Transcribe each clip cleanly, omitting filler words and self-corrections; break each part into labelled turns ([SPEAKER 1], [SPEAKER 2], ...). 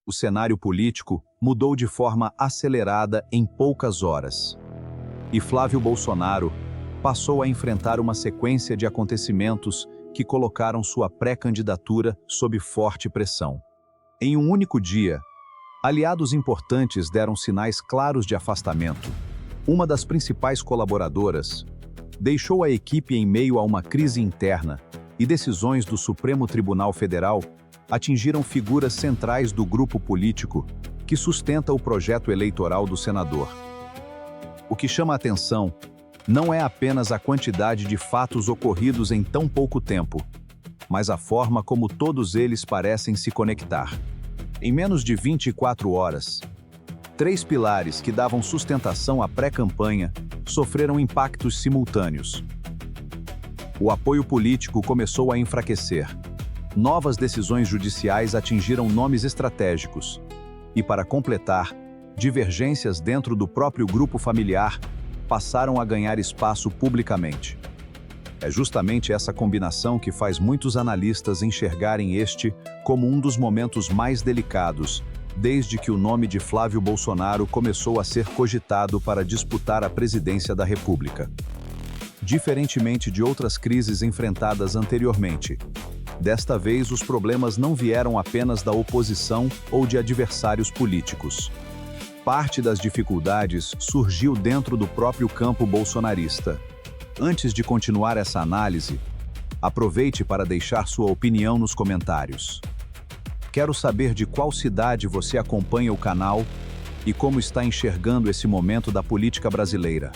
[SPEAKER 1] O cenário político mudou de forma acelerada em poucas horas. E Flávio Bolsonaro passou a enfrentar uma sequência de acontecimentos que colocaram sua pré-candidatura sob forte pressão. Em um único dia, aliados importantes deram sinais claros de afastamento. Uma das principais colaboradoras deixou a equipe em meio a uma crise interna e decisões do Supremo Tribunal Federal atingiram figuras centrais do grupo político que sustenta o projeto eleitoral do senador. O que chama a atenção não é apenas a quantidade de fatos ocorridos em tão pouco tempo, mas a forma como todos eles parecem se conectar. Em menos de 24 horas, 3 pilares que davam sustentação à pré-campanha sofreram impactos simultâneos. O apoio político começou a enfraquecer. Novas decisões judiciais atingiram nomes estratégicos. E, para completar, divergências dentro do próprio grupo familiar passaram a ganhar espaço publicamente. É justamente essa combinação que faz muitos analistas enxergarem este como um dos momentos mais delicados, desde que o nome de Flávio Bolsonaro começou a ser cogitado para disputar a presidência da República. Diferentemente de outras crises enfrentadas anteriormente, desta vez os problemas não vieram apenas da oposição ou de adversários políticos. Parte das dificuldades surgiu dentro do próprio campo bolsonarista. Antes de continuar essa análise, aproveite para deixar sua opinião nos comentários. Quero saber de qual cidade você acompanha o canal e como está enxergando esse momento da política brasileira.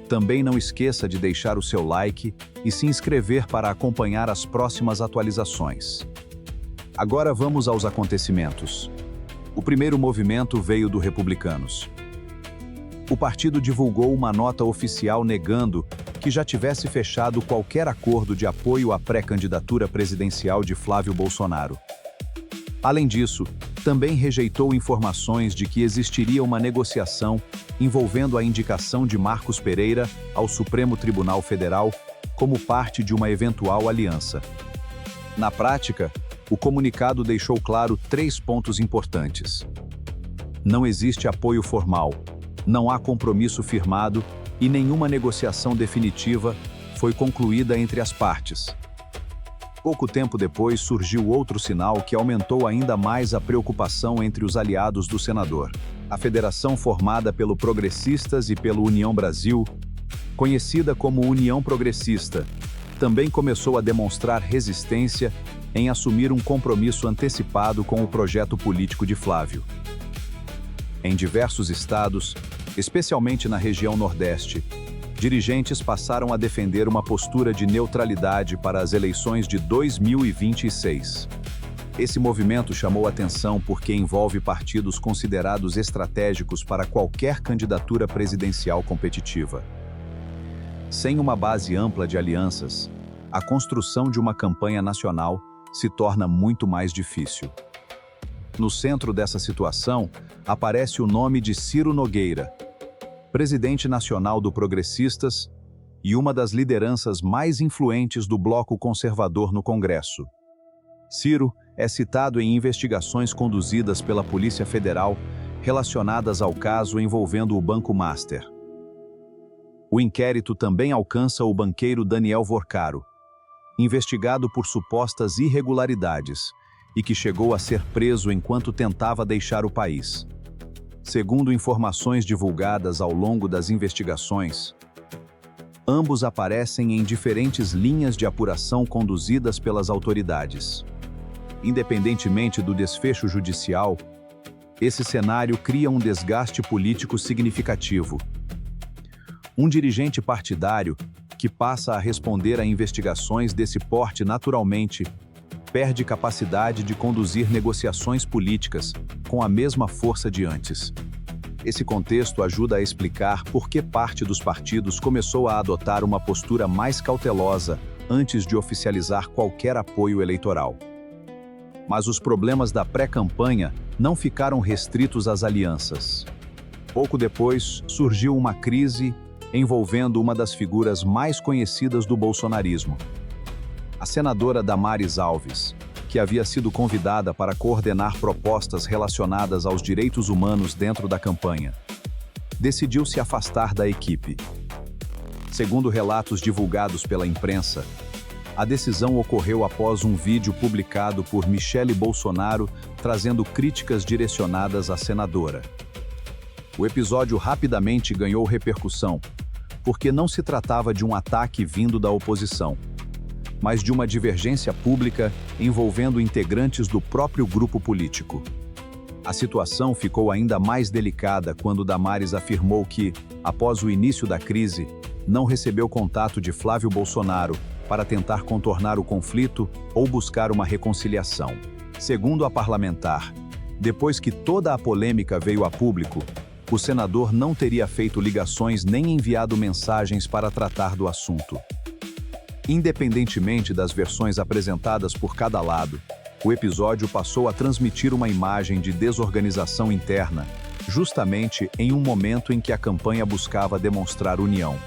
[SPEAKER 1] Também não esqueça de deixar o seu like e se inscrever para acompanhar as próximas atualizações. Agora vamos aos acontecimentos. O primeiro movimento veio do Republicanos. O partido divulgou uma nota oficial negando que já tivesse fechado qualquer acordo de apoio à pré-candidatura presidencial de Flávio Bolsonaro. Além disso, também rejeitou informações de que existiria uma negociação envolvendo a indicação de Marcos Pereira ao Supremo Tribunal Federal como parte de uma eventual aliança. Na prática, o comunicado deixou claro 3 pontos importantes. Não existe apoio formal, não há compromisso firmado e nenhuma negociação definitiva foi concluída entre as partes. Pouco tempo depois surgiu outro sinal que aumentou ainda mais a preocupação entre os aliados do senador. A federação formada pelo Progressistas e pelo União Brasil, conhecida como União Progressista, também começou a demonstrar resistência em assumir um compromisso antecipado com o projeto político de Flávio. Em diversos estados, especialmente na região Nordeste, dirigentes passaram a defender uma postura de neutralidade para as eleições de 2026. Esse movimento chamou atenção porque envolve partidos considerados estratégicos para qualquer candidatura presidencial competitiva. Sem uma base ampla de alianças, a construção de uma campanha nacional se torna muito mais difícil. No centro dessa situação, aparece o nome de Ciro Nogueira, presidente nacional do Progressistas e uma das lideranças mais influentes do bloco conservador no Congresso. Ciro é citado em investigações conduzidas pela Polícia Federal relacionadas ao caso envolvendo o Banco Master. O inquérito também alcança o banqueiro Daniel Vorcaro, investigado por supostas irregularidades e que chegou a ser preso enquanto tentava deixar o país. Segundo informações divulgadas ao longo das investigações, ambos aparecem em diferentes linhas de apuração conduzidas pelas autoridades. Independentemente do desfecho judicial, esse cenário cria um desgaste político significativo. Um dirigente partidário que passa a responder a investigações desse porte naturalmente perde capacidade de conduzir negociações políticas com a mesma força de antes. Esse contexto ajuda a explicar por que parte dos partidos começou a adotar uma postura mais cautelosa antes de oficializar qualquer apoio eleitoral. Mas os problemas da pré-campanha não ficaram restritos às alianças. Pouco depois, surgiu uma crise envolvendo uma das figuras mais conhecidas do bolsonarismo, a senadora Damares Alves, que havia sido convidada para coordenar propostas relacionadas aos direitos humanos dentro da campanha, decidiu se afastar da equipe. Segundo relatos divulgados pela imprensa, a decisão ocorreu após um vídeo publicado por Michele Bolsonaro trazendo críticas direcionadas à senadora. O episódio rapidamente ganhou repercussão, porque não se tratava de um ataque vindo da oposição, mas de uma divergência pública envolvendo integrantes do próprio grupo político. A situação ficou ainda mais delicada quando Damares afirmou que, após o início da crise, não recebeu contato de Flávio Bolsonaro para tentar contornar o conflito ou buscar uma reconciliação. Segundo a parlamentar, depois que toda a polêmica veio a público, o senador não teria feito ligações nem enviado mensagens para tratar do assunto. Independentemente das versões apresentadas por cada lado, o episódio passou a transmitir uma imagem de desorganização interna, justamente em um momento em que a campanha buscava demonstrar união.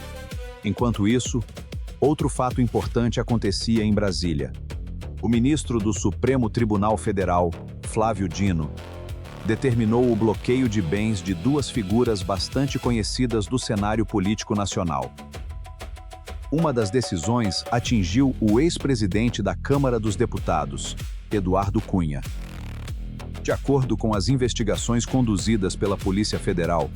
[SPEAKER 1] Enquanto isso, outro fato importante acontecia em Brasília. O ministro do Supremo Tribunal Federal, Flávio Dino, determinou o bloqueio de bens de duas figuras bastante conhecidas do cenário político nacional. Uma das decisões atingiu o ex-presidente da Câmara dos Deputados, Eduardo Cunha. De acordo com as investigações conduzidas pela Polícia Federal,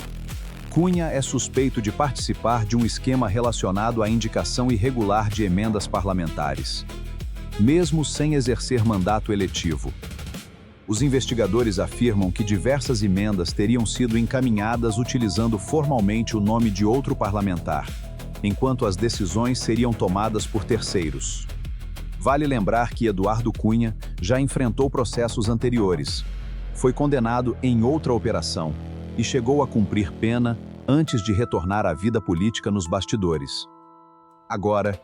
[SPEAKER 1] Cunha é suspeito de participar de um esquema relacionado à indicação irregular de emendas parlamentares, mesmo sem exercer mandato eletivo. Os investigadores afirmam que diversas emendas teriam sido encaminhadas utilizando formalmente o nome de outro parlamentar, enquanto as decisões seriam tomadas por terceiros. Vale lembrar que Eduardo Cunha já enfrentou processos anteriores, foi condenado em outra operação e chegou a cumprir pena antes de retornar à vida política nos bastidores. Agora,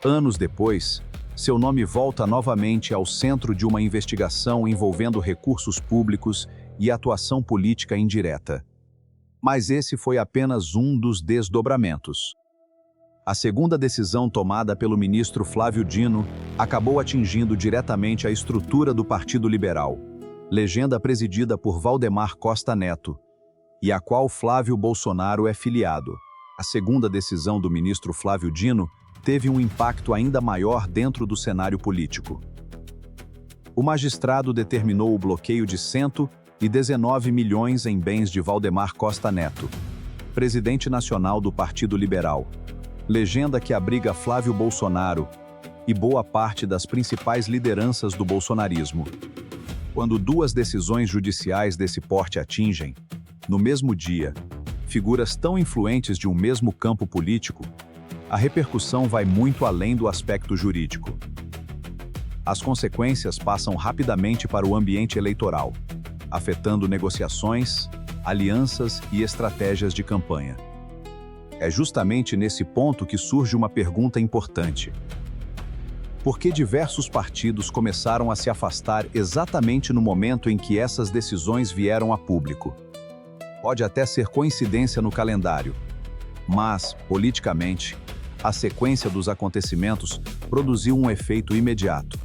[SPEAKER 1] anos depois, seu nome volta novamente ao centro de uma investigação envolvendo recursos públicos e atuação política indireta. Mas esse foi apenas um dos desdobramentos. A segunda decisão tomada pelo ministro Flávio Dino acabou atingindo diretamente a estrutura do Partido Liberal, legenda presidida por Valdemar Costa Neto, e a qual Flávio Bolsonaro é filiado. A segunda decisão do ministro Flávio Dino teve um impacto ainda maior dentro do cenário político. O magistrado determinou o bloqueio de 119 milhões em bens de Valdemar Costa Neto, presidente nacional do Partido Liberal, legenda que abriga Flávio Bolsonaro e boa parte das principais lideranças do bolsonarismo. Quando duas decisões judiciais desse porte atingem, no mesmo dia, figuras tão influentes de um mesmo campo político, a repercussão vai muito além do aspecto jurídico. As consequências passam rapidamente para o ambiente eleitoral, afetando negociações, alianças e estratégias de campanha. É justamente nesse ponto que surge uma pergunta importante. Por que diversos partidos começaram a se afastar exatamente no momento em que essas decisões vieram a público? Pode até ser coincidência no calendário, mas, politicamente, a sequência dos acontecimentos produziu um efeito imediato.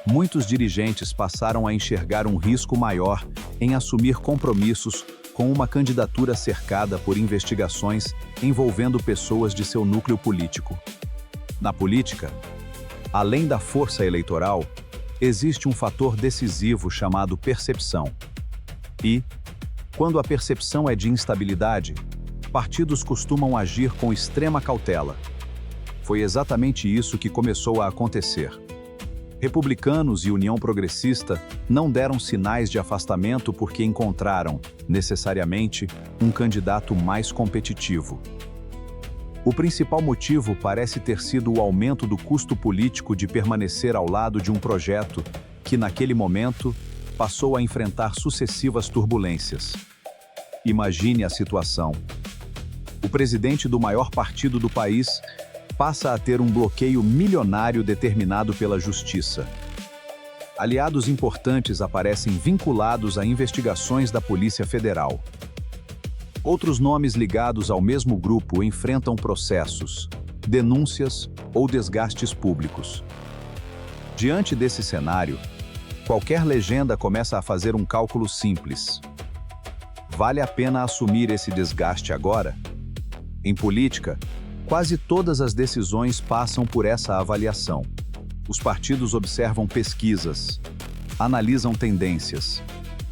[SPEAKER 1] Muitos dirigentes passaram a enxergar um risco maior em assumir compromissos com uma candidatura cercada por investigações envolvendo pessoas de seu núcleo político. Na política, além da força eleitoral, existe um fator decisivo chamado percepção. E, quando a percepção é de instabilidade, partidos costumam agir com extrema cautela. Foi exatamente isso que começou a acontecer. Republicanos e União Progressista não deram sinais de afastamento porque encontraram, necessariamente, um candidato mais competitivo. O principal motivo parece ter sido o aumento do custo político de permanecer ao lado de um projeto que, naquele momento, passou a enfrentar sucessivas turbulências. Imagine a situação. O presidente do maior partido do país passa a ter um bloqueio milionário determinado pela Justiça. Aliados importantes aparecem vinculados a investigações da Polícia Federal. Outros nomes ligados ao mesmo grupo enfrentam processos, denúncias ou desgastes públicos. Diante desse cenário, qualquer legenda começa a fazer um cálculo simples. Vale a pena assumir esse desgaste agora? Em política, quase todas as decisões passam por essa avaliação. Os partidos observam pesquisas, analisam tendências,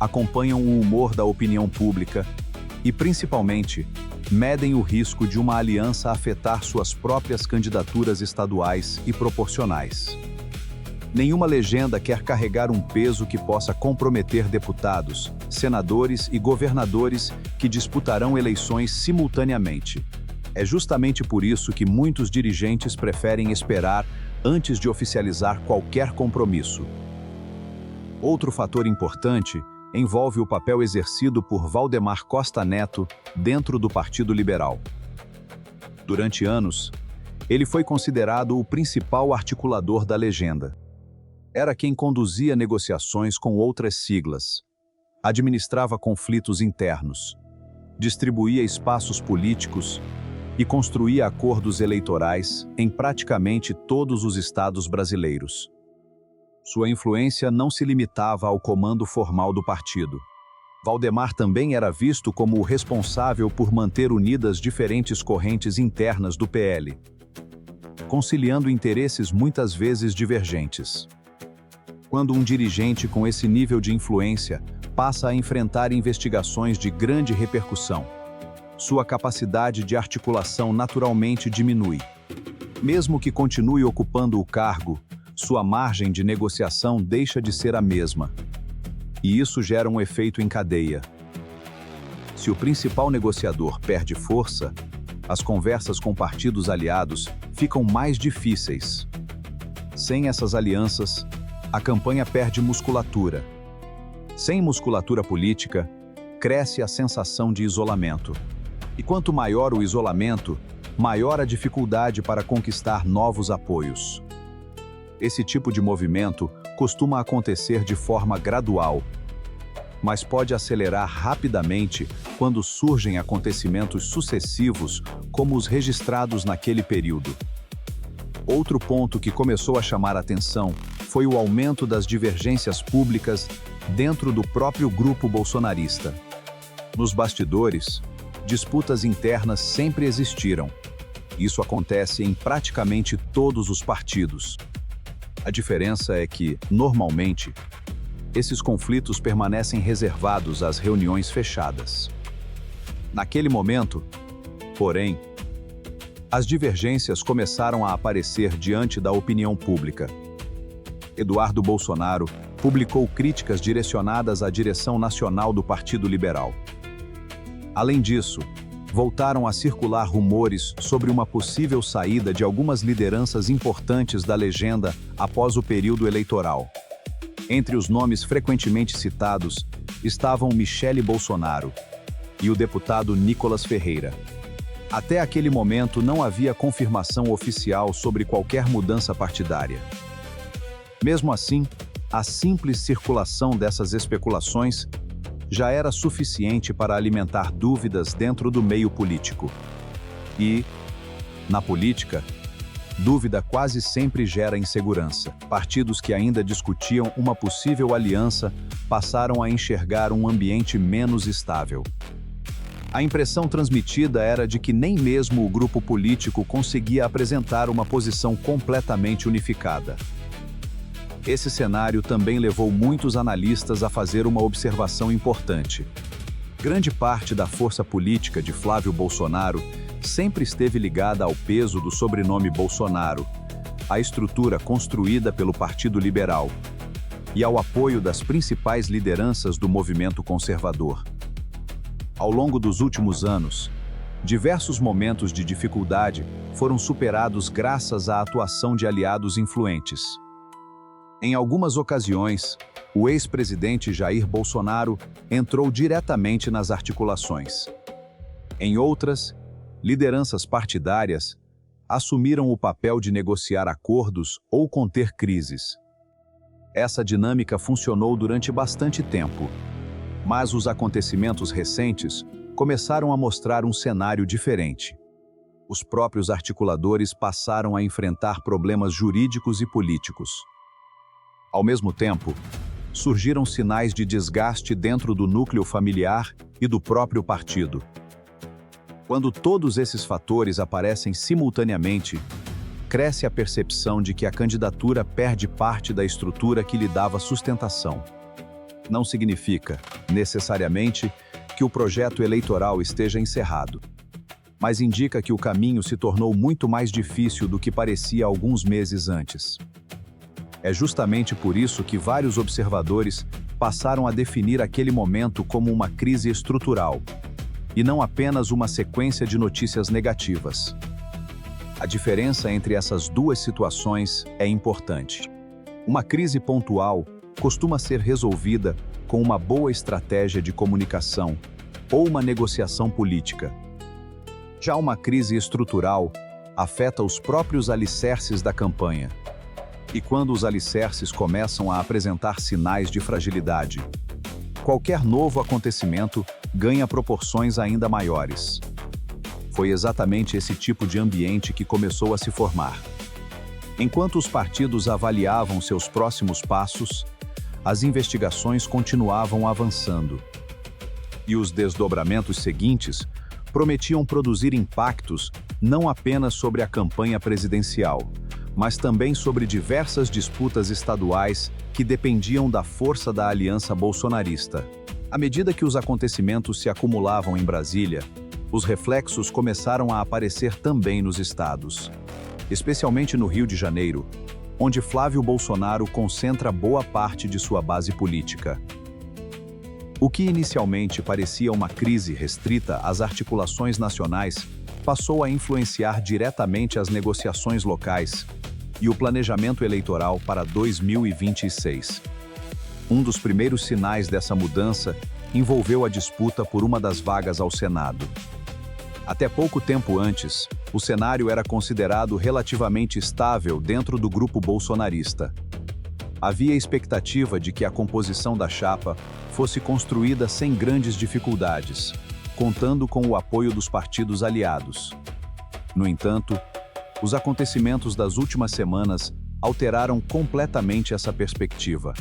[SPEAKER 1] acompanham o humor da opinião pública e, principalmente, medem o risco de uma aliança afetar suas próprias candidaturas estaduais e proporcionais. Nenhuma legenda quer carregar um peso que possa comprometer deputados, senadores e governadores que disputarão eleições simultaneamente. É justamente por isso que muitos dirigentes preferem esperar antes de oficializar qualquer compromisso. Outro fator importante envolve o papel exercido por Valdemar Costa Neto dentro do Partido Liberal. Durante anos, ele foi considerado o principal articulador da legenda. Era quem conduzia negociações com outras siglas, administrava conflitos internos, distribuía espaços políticos e construía acordos eleitorais em praticamente todos os estados brasileiros. Sua influência não se limitava ao comando formal do partido. Valdemar também era visto como o responsável por manter unidas diferentes correntes internas do PL, conciliando interesses muitas vezes divergentes. Quando um dirigente com esse nível de influência passa a enfrentar investigações de grande repercussão, sua capacidade de articulação naturalmente diminui. Mesmo que continue ocupando o cargo, sua margem de negociação deixa de ser a mesma. E isso gera um efeito em cadeia. Se o principal negociador perde força, as conversas com partidos aliados ficam mais difíceis. Sem essas alianças, a campanha perde musculatura. Sem musculatura política, cresce a sensação de isolamento. E quanto maior o isolamento, maior a dificuldade para conquistar novos apoios. Esse tipo de movimento costuma acontecer de forma gradual, mas pode acelerar rapidamente quando surgem acontecimentos sucessivos, como os registrados naquele período. Outro ponto que começou a chamar a atenção foi o aumento das divergências públicas dentro do próprio grupo bolsonarista. Nos bastidores, disputas internas sempre existiram. Isso acontece em praticamente todos os partidos. A diferença é que, normalmente, esses conflitos permanecem reservados às reuniões fechadas. Naquele momento, porém, as divergências começaram a aparecer diante da opinião pública. Eduardo Bolsonaro publicou críticas direcionadas à direção nacional do Partido Liberal. Além disso, voltaram a circular rumores sobre uma possível saída de algumas lideranças importantes da legenda após o período eleitoral. Entre os nomes frequentemente citados estavam Michele Bolsonaro e o deputado Nicolas Ferreira. Até aquele momento não havia confirmação oficial sobre qualquer mudança partidária. Mesmo assim, a simples circulação dessas especulações já era suficiente para alimentar dúvidas dentro do meio político. E, na política, dúvida quase sempre gera insegurança. Partidos que ainda discutiam uma possível aliança passaram a enxergar um ambiente menos estável. A impressão transmitida era de que nem mesmo o grupo político conseguia apresentar uma posição completamente unificada. Esse cenário também levou muitos analistas a fazer uma observação importante. Grande parte da força política de Flávio Bolsonaro sempre esteve ligada ao peso do sobrenome Bolsonaro, à estrutura construída pelo Partido Liberal e ao apoio das principais lideranças do movimento conservador. Ao longo dos últimos anos, diversos momentos de dificuldade foram superados graças à atuação de aliados influentes. Em algumas ocasiões, o ex-presidente Jair Bolsonaro entrou diretamente nas articulações. Em outras, lideranças partidárias assumiram o papel de negociar acordos ou conter crises. Essa dinâmica funcionou durante bastante tempo, mas os acontecimentos recentes começaram a mostrar um cenário diferente. Os próprios articuladores passaram a enfrentar problemas jurídicos e políticos. Ao mesmo tempo, surgiram sinais de desgaste dentro do núcleo familiar e do próprio partido. Quando todos esses fatores aparecem simultaneamente, cresce a percepção de que a candidatura perde parte da estrutura que lhe dava sustentação. Não significa, necessariamente, que o projeto eleitoral esteja encerrado, mas indica que o caminho se tornou muito mais difícil do que parecia alguns meses antes. É justamente por isso que vários observadores passaram a definir aquele momento como uma crise estrutural, e não apenas uma sequência de notícias negativas. A diferença entre essas duas situações é importante. Uma crise pontual costuma ser resolvida com uma boa estratégia de comunicação ou uma negociação política. Já uma crise estrutural afeta os próprios alicerces da campanha. E quando os alicerces começam a apresentar sinais de fragilidade, qualquer novo acontecimento ganha proporções ainda maiores. Foi exatamente esse tipo de ambiente que começou a se formar. Enquanto os partidos avaliavam seus próximos passos, as investigações continuavam avançando. E os desdobramentos seguintes prometiam produzir impactos não apenas sobre a campanha presidencial, mas também sobre diversas disputas estaduais que dependiam da força da aliança bolsonarista. À medida que os acontecimentos se acumulavam em Brasília, os reflexos começaram a aparecer também nos estados, especialmente no Rio de Janeiro, onde Flávio Bolsonaro concentra boa parte de sua base política. O que inicialmente parecia uma crise restrita às articulações nacionais passou a influenciar diretamente as negociações locais e o planejamento eleitoral para 2026. Um dos primeiros sinais dessa mudança envolveu a disputa por uma das vagas ao Senado. Até pouco tempo antes, o cenário era considerado relativamente estável dentro do grupo bolsonarista. Havia expectativa de que a composição da chapa fosse construída sem grandes dificuldades, contando com o apoio dos partidos aliados. No entanto, os acontecimentos das últimas semanas alteraram completamente essa perspectiva.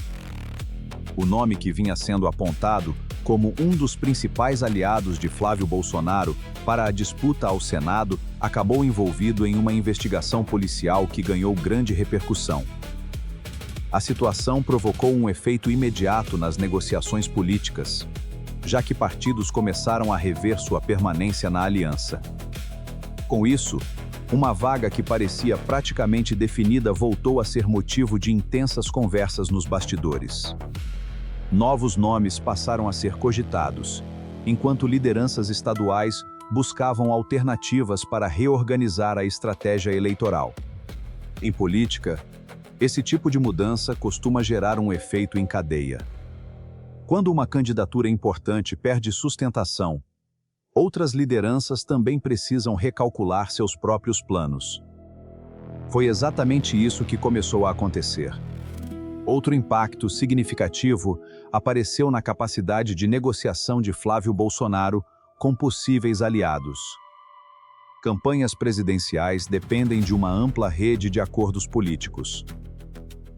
[SPEAKER 1] O nome que vinha sendo apontado como um dos principais aliados de Flávio Bolsonaro para a disputa ao Senado acabou envolvido em uma investigação policial que ganhou grande repercussão. A situação provocou um efeito imediato nas negociações políticas, já que partidos começaram a rever sua permanência na aliança. Com isso, uma vaga que parecia praticamente definida voltou a ser motivo de intensas conversas nos bastidores. Novos nomes passaram a ser cogitados, enquanto lideranças estaduais buscavam alternativas para reorganizar a estratégia eleitoral. Em política, esse tipo de mudança costuma gerar um efeito em cadeia. Quando uma candidatura importante perde sustentação, outras lideranças também precisam recalcular seus próprios planos. Foi exatamente isso que começou a acontecer. Outro impacto significativo apareceu na capacidade de negociação de Flávio Bolsonaro com possíveis aliados. Campanhas presidenciais dependem de uma ampla rede de acordos políticos.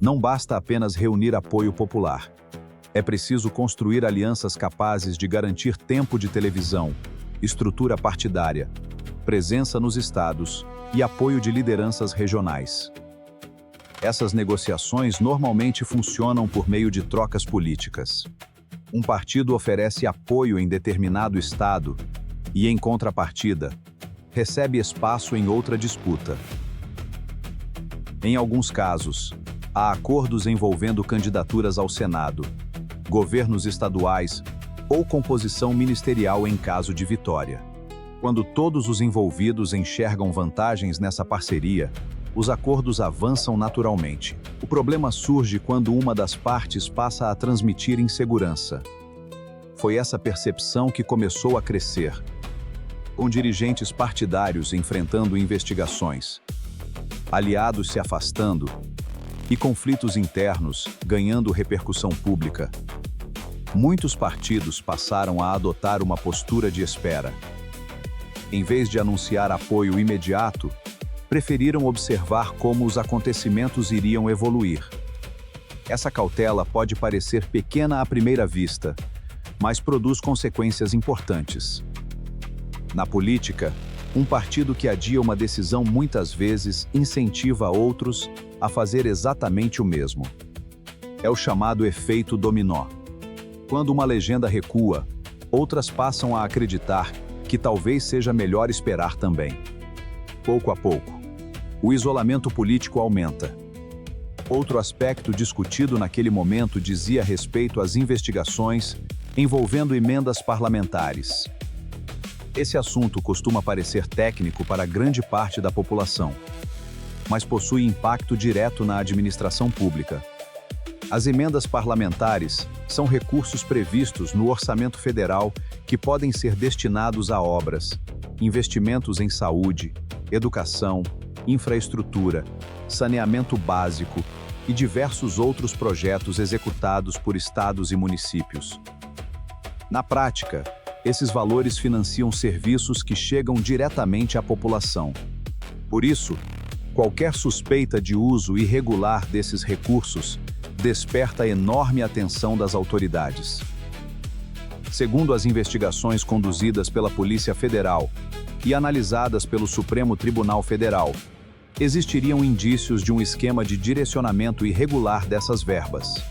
[SPEAKER 1] Não basta apenas reunir apoio popular. É preciso construir alianças capazes de garantir tempo de televisão, estrutura partidária, presença nos estados e apoio de lideranças regionais. Essas negociações normalmente funcionam por meio de trocas políticas. Um partido oferece apoio em determinado estado e, em contrapartida, recebe espaço em outra disputa. Em alguns casos, há acordos envolvendo candidaturas ao Senado, governos estaduais ou composição ministerial em caso de vitória. Quando todos os envolvidos enxergam vantagens nessa parceria, os acordos avançam naturalmente. O problema surge quando uma das partes passa a transmitir insegurança. Foi essa percepção que começou a crescer, com dirigentes partidários enfrentando investigações, aliados se afastando e conflitos internos ganhando repercussão pública. Muitos partidos passaram a adotar uma postura de espera. Em vez de anunciar apoio imediato, preferiram observar como os acontecimentos iriam evoluir. Essa cautela pode parecer pequena à primeira vista, mas produz consequências importantes. Na política, um partido que adia uma decisão muitas vezes incentiva outros a fazer exatamente o mesmo. É o chamado efeito dominó. Quando uma legenda recua, outras passam a acreditar que talvez seja melhor esperar também. Pouco a pouco, o isolamento político aumenta. Outro aspecto discutido naquele momento dizia respeito às investigações envolvendo emendas parlamentares. Esse assunto costuma parecer técnico para grande parte da população, mas possui impacto direto na administração pública. As emendas parlamentares são recursos previstos no orçamento federal que podem ser destinados a obras, investimentos em saúde, educação, infraestrutura, saneamento básico e diversos outros projetos executados por estados e municípios. Na prática, esses valores financiam serviços que chegam diretamente à população. Por isso, qualquer suspeita de uso irregular desses recursos desperta enorme atenção das autoridades. Segundo as investigações conduzidas pela Polícia Federal e analisadas pelo Supremo Tribunal Federal, existiriam indícios de um esquema de direcionamento irregular dessas verbas.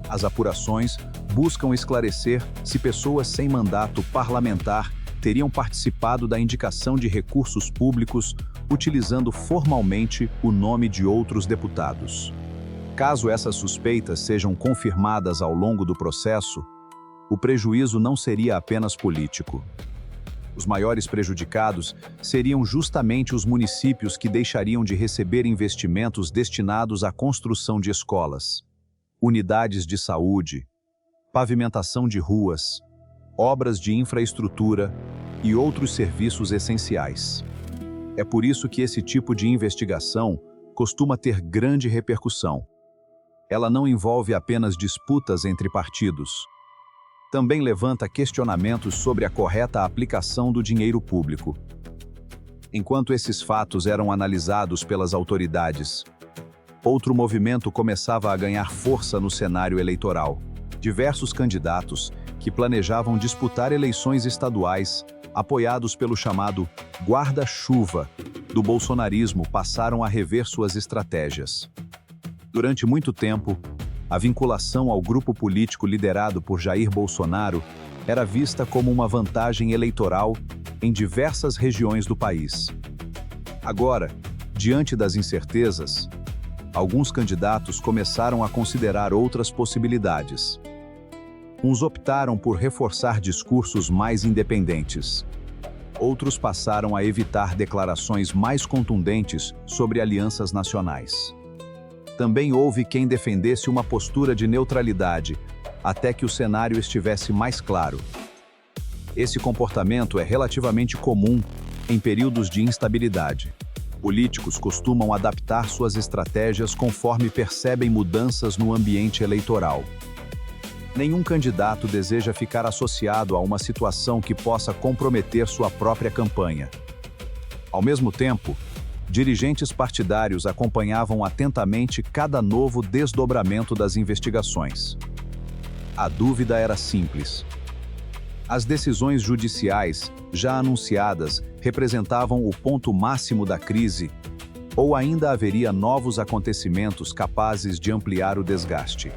[SPEAKER 1] As apurações buscam esclarecer se pessoas sem mandato parlamentar teriam participado da indicação de recursos públicos utilizando formalmente o nome de outros deputados. Caso essas suspeitas sejam confirmadas ao longo do processo, o prejuízo não seria apenas político. Os maiores prejudicados seriam justamente os municípios que deixariam de receber investimentos destinados à construção de escolas, unidades de saúde, pavimentação de ruas, obras de infraestrutura e outros serviços essenciais. É por isso que esse tipo de investigação costuma ter grande repercussão. Ela não envolve apenas disputas entre partidos. Também levanta questionamentos sobre a correta aplicação do dinheiro público. Enquanto esses fatos eram analisados pelas autoridades, outro movimento começava a ganhar força no cenário eleitoral. Diversos candidatos que planejavam disputar eleições estaduais, apoiados pelo chamado guarda-chuva do bolsonarismo, passaram a rever suas estratégias. Durante muito tempo, a vinculação ao grupo político liderado por Jair Bolsonaro era vista como uma vantagem eleitoral em diversas regiões do país. Agora, diante das incertezas, alguns candidatos começaram a considerar outras possibilidades. Uns optaram por reforçar discursos mais independentes. Outros passaram a evitar declarações mais contundentes sobre alianças nacionais. Também houve quem defendesse uma postura de neutralidade, até que o cenário estivesse mais claro. Esse comportamento é relativamente comum em períodos de instabilidade. Políticos costumam adaptar suas estratégias conforme percebem mudanças no ambiente eleitoral. Nenhum candidato deseja ficar associado a uma situação que possa comprometer sua própria campanha. Ao mesmo tempo, dirigentes partidários acompanhavam atentamente cada novo desdobramento das investigações. A dúvida era simples. As decisões judiciais, já anunciadas, representavam o ponto máximo da crise, ou ainda haveria novos acontecimentos capazes de ampliar o desgaste?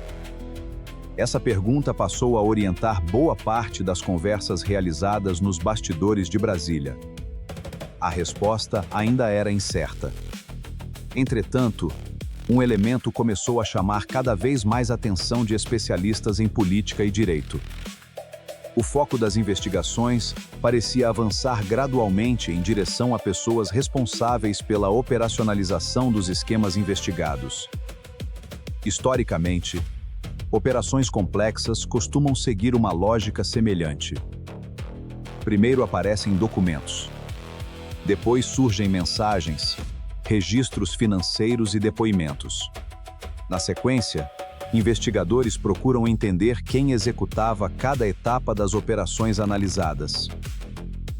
[SPEAKER 1] Essa pergunta passou a orientar boa parte das conversas realizadas nos bastidores de Brasília. A resposta ainda era incerta. Entretanto, um elemento começou a chamar cada vez mais atenção de especialistas em política e direito. O foco das investigações parecia avançar gradualmente em direção a pessoas responsáveis pela operacionalização dos esquemas investigados. Historicamente, operações complexas costumam seguir uma lógica semelhante. Primeiro aparecem documentos. Depois surgem mensagens, registros financeiros e depoimentos. Na sequência, investigadores procuram entender quem executava cada etapa das operações analisadas.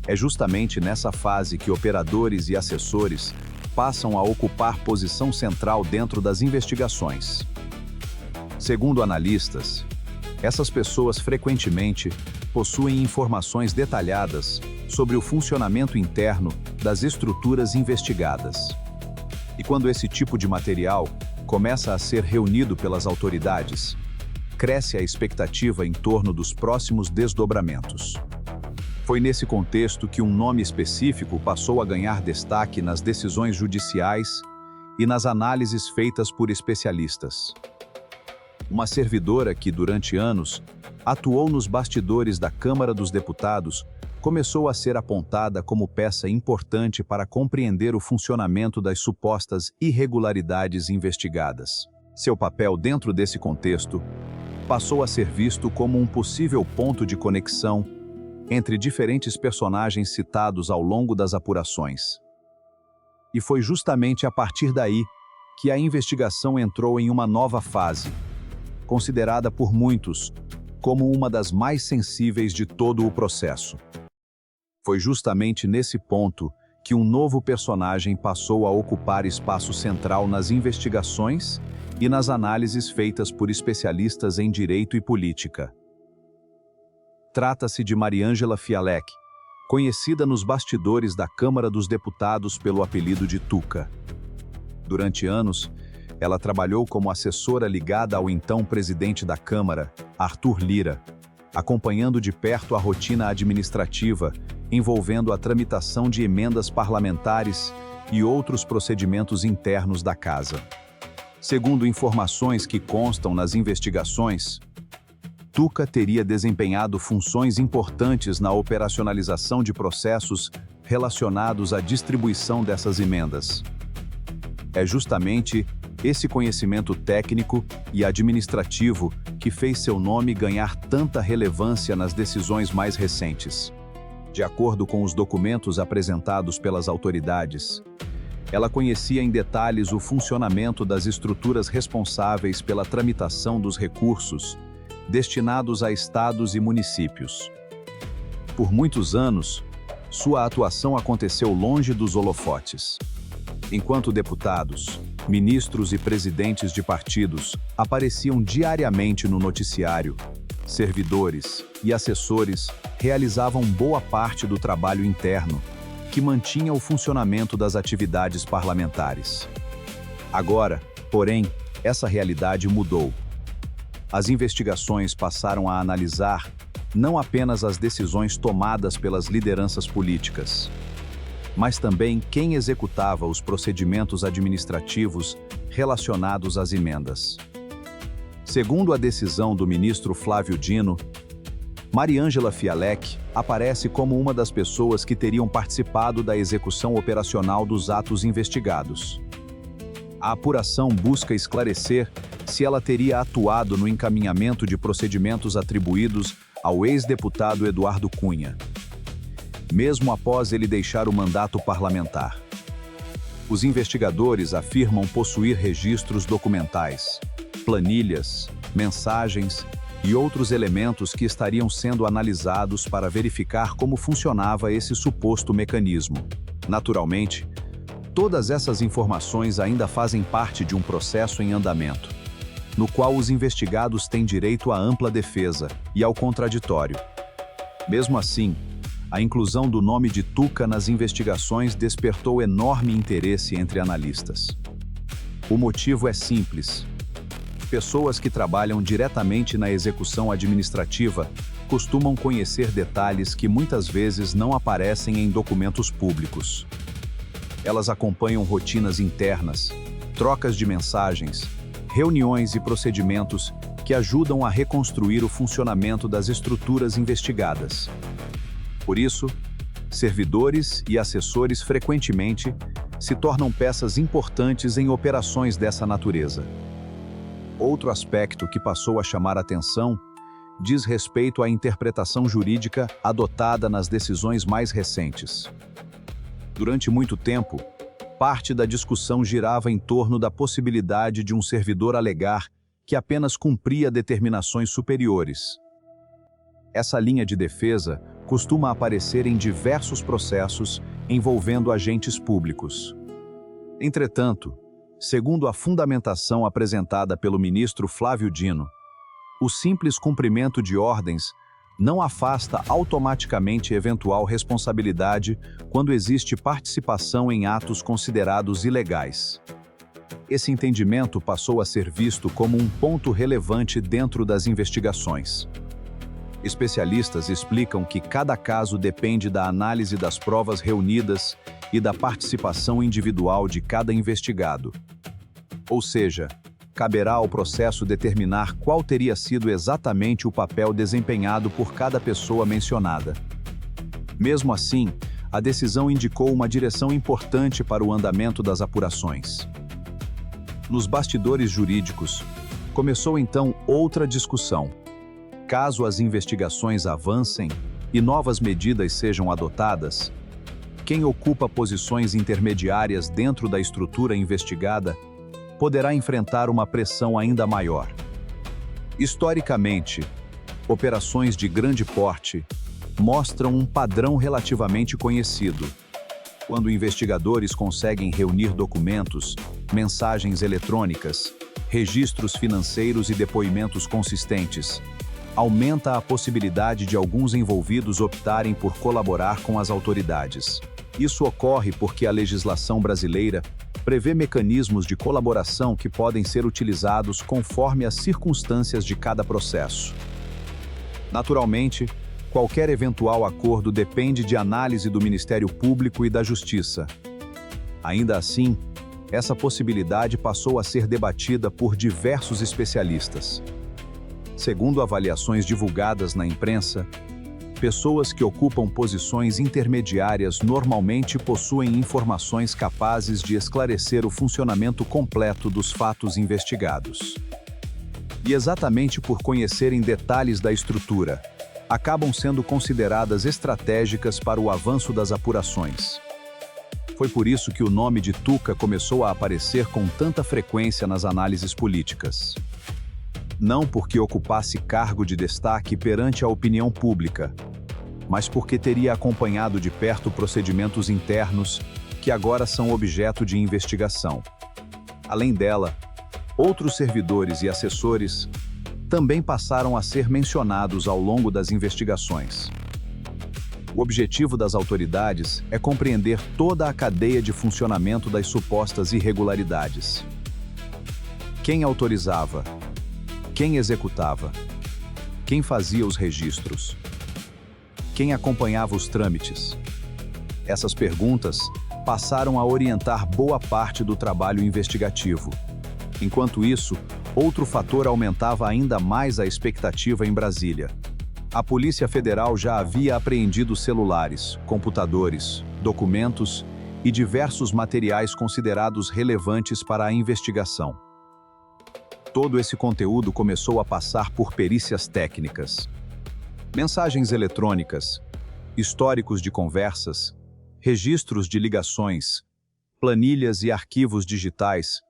[SPEAKER 1] É justamente nessa fase que operadores e assessores passam a ocupar posição central dentro das investigações. Segundo analistas, essas pessoas frequentemente possuem informações detalhadas sobre o funcionamento interno das estruturas investigadas. E quando esse tipo de material começa a ser reunido pelas autoridades, cresce a expectativa em torno dos próximos desdobramentos. Foi nesse contexto que um nome específico passou a ganhar destaque nas decisões judiciais e nas análises feitas por especialistas. Uma servidora que, durante anos, atuou nos bastidores da Câmara dos Deputados, começou a ser apontada como peça importante para compreender o funcionamento das supostas irregularidades investigadas. Seu papel dentro desse contexto passou a ser visto como um possível ponto de conexão entre diferentes personagens citados ao longo das apurações. E foi justamente a partir daí que a investigação entrou em uma nova fase, considerada por muitos como uma das mais sensíveis de todo o processo. Foi justamente nesse ponto que um novo personagem passou a ocupar espaço central nas investigações e nas análises feitas por especialistas em direito e política. Trata-se de Mariângela Fialek, conhecida nos bastidores da Câmara dos Deputados pelo apelido de Tuca. Durante anos, ela trabalhou como assessora ligada ao então presidente da Câmara, Arthur Lira, acompanhando de perto a rotina administrativa envolvendo a tramitação de emendas parlamentares e outros procedimentos internos da Casa. Segundo informações que constam nas investigações, Tuca teria desempenhado funções importantes na operacionalização de processos relacionados à distribuição dessas emendas. É justamente esse conhecimento técnico e administrativo que fez seu nome ganhar tanta relevância nas decisões mais recentes. De acordo com os documentos apresentados pelas autoridades, ela conhecia em detalhes o funcionamento das estruturas responsáveis pela tramitação dos recursos destinados a estados e municípios. Por muitos anos, sua atuação aconteceu longe dos holofotes. Enquanto deputados, ministros e presidentes de partidos apareciam diariamente no noticiário, servidores e assessores realizavam boa parte do trabalho interno, que mantinha o funcionamento das atividades parlamentares. Agora, porém, essa realidade mudou. As investigações passaram a analisar não apenas as decisões tomadas pelas lideranças políticas, mas também quem executava os procedimentos administrativos relacionados às emendas. Segundo a decisão do ministro Flávio Dino, Mariângela Fialek aparece como uma das pessoas que teriam participado da execução operacional dos atos investigados. A apuração busca esclarecer se ela teria atuado no encaminhamento de procedimentos atribuídos ao ex-deputado Eduardo Cunha, mesmo após ele deixar o mandato parlamentar. Os investigadores afirmam possuir registros documentais, planilhas, mensagens e outros elementos que estariam sendo analisados para verificar como funcionava esse suposto mecanismo. Naturalmente, todas essas informações ainda fazem parte de um processo em andamento, no qual os investigados têm direito à ampla defesa e ao contraditório. Mesmo assim, a inclusão do nome de Tuca nas investigações despertou enorme interesse entre analistas. O motivo é simples. Pessoas que trabalham diretamente na execução administrativa costumam conhecer detalhes que muitas vezes não aparecem em documentos públicos. Elas acompanham rotinas internas, trocas de mensagens, reuniões e procedimentos que ajudam a reconstruir o funcionamento das estruturas investigadas. Por isso, servidores e assessores frequentemente se tornam peças importantes em operações dessa natureza. Outro aspecto que passou a chamar atenção diz respeito à interpretação jurídica adotada nas decisões mais recentes. Durante muito tempo, parte da discussão girava em torno da possibilidade de um servidor alegar que apenas cumpria determinações superiores. Essa linha de defesa costuma aparecer em diversos processos envolvendo agentes públicos. Entretanto, Segundo a fundamentação apresentada pelo ministro Flávio Dino, o simples cumprimento de ordens não afasta automaticamente eventual responsabilidade quando existe participação em atos considerados ilegais. Esse entendimento passou a ser visto como um ponto relevante dentro das investigações. Especialistas explicam que cada caso depende da análise das provas reunidas e da participação individual de cada investigado. Ou seja, caberá ao processo determinar qual teria sido exatamente o papel desempenhado por cada pessoa mencionada. Mesmo assim, a decisão indicou uma direção importante para o andamento das apurações. Nos bastidores jurídicos, começou então outra discussão. Caso as investigações avancem e novas medidas sejam adotadas, quem ocupa posições intermediárias dentro da estrutura investigada poderá enfrentar uma pressão ainda maior. Historicamente, operações de grande porte mostram um padrão relativamente conhecido. Quando investigadores conseguem reunir documentos, mensagens eletrônicas, registros financeiros e depoimentos consistentes, aumenta a possibilidade de alguns envolvidos optarem por colaborar com as autoridades. Isso ocorre porque a legislação brasileira prevê mecanismos de colaboração que podem ser utilizados conforme as circunstâncias de cada processo. Naturalmente, qualquer eventual acordo depende de análise do Ministério Público e da Justiça. Ainda assim, essa possibilidade passou a ser debatida por diversos especialistas. Segundo avaliações divulgadas na imprensa, pessoas que ocupam posições intermediárias normalmente possuem informações capazes de esclarecer o funcionamento completo dos fatos investigados. E exatamente por conhecerem detalhes da estrutura, acabam sendo consideradas estratégicas para o avanço das apurações. Foi por isso que o nome de Tuca começou a aparecer com tanta frequência nas análises políticas. Não porque ocupasse cargo de destaque perante a opinião pública, mas porque teria acompanhado de perto procedimentos internos que agora são objeto de investigação. Além dela, outros servidores e assessores também passaram a ser mencionados ao longo das investigações. O objetivo das autoridades é compreender toda a cadeia de funcionamento das supostas irregularidades. Quem autorizava? Quem executava? Quem fazia os registros? Quem acompanhava os trâmites? Essas perguntas passaram a orientar boa parte do trabalho investigativo. Enquanto isso, outro fator aumentava ainda mais a expectativa em Brasília. A Polícia Federal já havia apreendido celulares, computadores, documentos e diversos materiais considerados relevantes para a investigação. Todo esse conteúdo começou a passar por perícias técnicas. Mensagens eletrônicas, históricos de conversas, registros de ligações, planilhas e arquivos digitais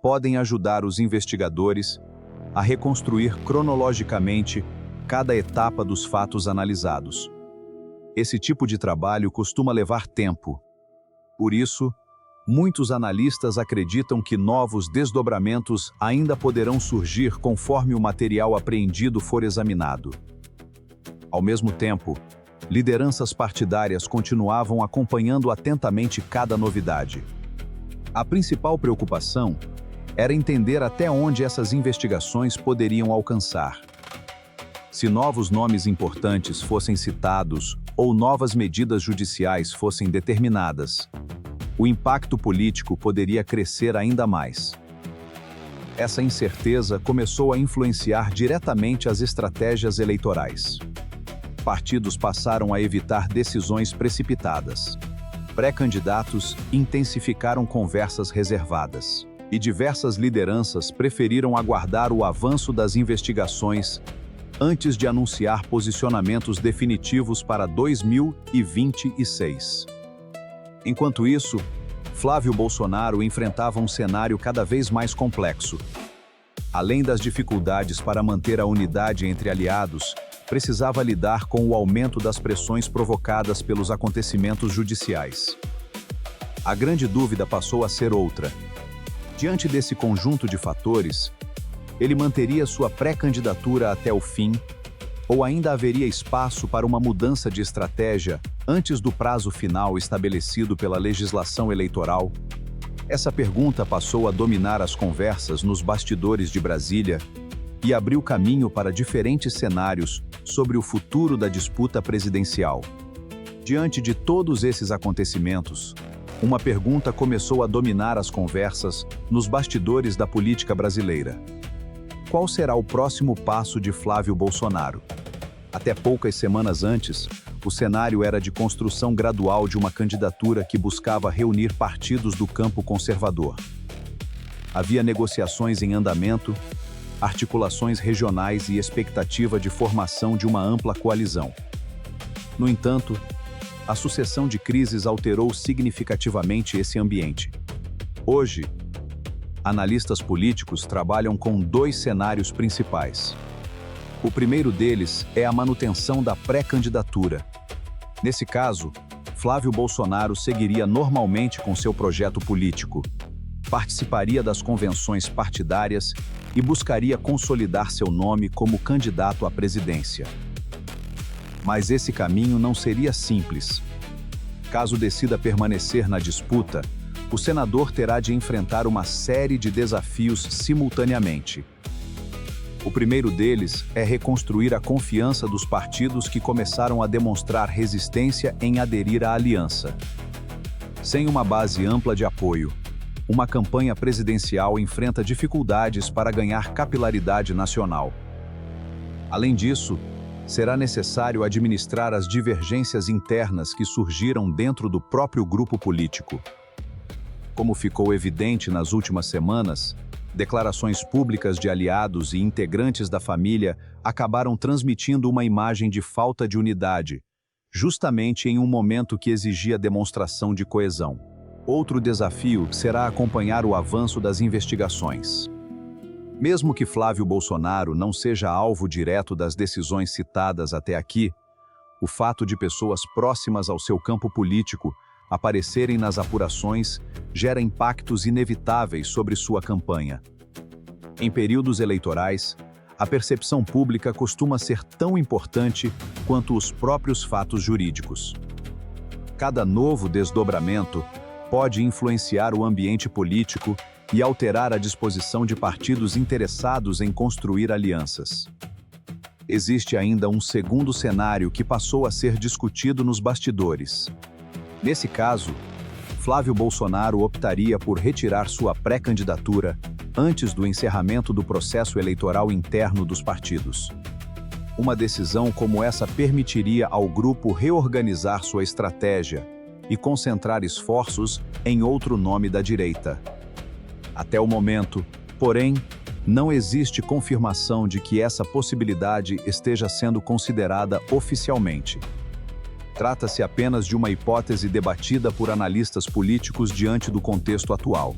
[SPEAKER 1] podem ajudar os investigadores a reconstruir cronologicamente cada etapa dos fatos analisados. Esse tipo de trabalho costuma levar tempo. Por isso, muitos analistas acreditam que novos desdobramentos ainda poderão surgir conforme o material apreendido for examinado. Ao mesmo tempo, lideranças partidárias continuavam acompanhando atentamente cada novidade. A principal preocupação era entender até onde essas investigações poderiam alcançar. Se novos nomes importantes fossem citados ou novas medidas judiciais fossem determinadas, o impacto político poderia crescer ainda mais. Essa incerteza começou a influenciar diretamente as estratégias eleitorais. Partidos passaram a evitar decisões precipitadas. Pré-candidatos intensificaram conversas reservadas. E diversas lideranças preferiram aguardar o avanço das investigações antes de anunciar posicionamentos definitivos para 2026. Enquanto isso, Flávio Bolsonaro enfrentava um cenário cada vez mais complexo. Além das dificuldades para manter a unidade entre aliados, precisava lidar com o aumento das pressões provocadas pelos acontecimentos judiciais. A grande dúvida passou a ser outra: Diante desse conjunto de fatores, ele manteria sua pré-candidatura até o fim, ou ainda haveria espaço para uma mudança de estratégia antes do prazo final estabelecido pela legislação eleitoral? Essa pergunta passou a dominar as conversas nos bastidores de Brasília e abriu caminho para diferentes cenários sobre o futuro da disputa presidencial. Diante de todos esses acontecimentos, uma pergunta começou a dominar as conversas nos bastidores da política brasileira. Qual será o próximo passo de Flávio Bolsonaro? Até poucas semanas antes, o cenário era de construção gradual de uma candidatura que buscava reunir partidos do campo conservador. Havia negociações em andamento, articulações regionais e expectativa de formação de uma ampla coalizão. No entanto, a sucessão de crises alterou significativamente esse ambiente. Hoje, analistas políticos trabalham com dois cenários principais. O primeiro deles é a manutenção da pré-candidatura. Nesse caso, Flávio Bolsonaro seguiria normalmente com seu projeto político, participaria das convenções partidárias e buscaria consolidar seu nome como candidato à presidência. Mas esse caminho não seria simples. Caso decida permanecer na disputa, o senador terá de enfrentar uma série de desafios simultaneamente. O primeiro deles é reconstruir a confiança dos partidos que começaram a demonstrar resistência em aderir à aliança. Sem uma base ampla de apoio, uma campanha presidencial enfrenta dificuldades para ganhar capilaridade nacional. Além disso, será necessário administrar as divergências internas que surgiram dentro do próprio grupo político. Como ficou evidente nas últimas semanas, declarações públicas de aliados e integrantes da família acabaram transmitindo uma imagem de falta de unidade, justamente em um momento que exigia demonstração de coesão. Outro desafio será acompanhar o avanço das investigações. Mesmo que Flávio Bolsonaro não seja alvo direto das decisões citadas até aqui, o fato de pessoas próximas ao seu campo político aparecerem nas apurações gera impactos inevitáveis sobre sua campanha. Em períodos eleitorais, a percepção pública costuma ser tão importante quanto os próprios fatos jurídicos. Cada novo desdobramento pode influenciar o ambiente político e alterar a disposição de partidos interessados em construir alianças. Existe ainda um segundo cenário que passou a ser discutido nos bastidores. Nesse caso, Flávio Bolsonaro optaria por retirar sua pré-candidatura antes do encerramento do processo eleitoral interno dos partidos. Uma decisão como essa permitiria ao grupo reorganizar sua estratégia e concentrar esforços em outro nome da direita. Até o momento, porém, não existe confirmação de que essa possibilidade esteja sendo considerada oficialmente. Trata-se apenas de uma hipótese debatida por analistas políticos diante do contexto atual.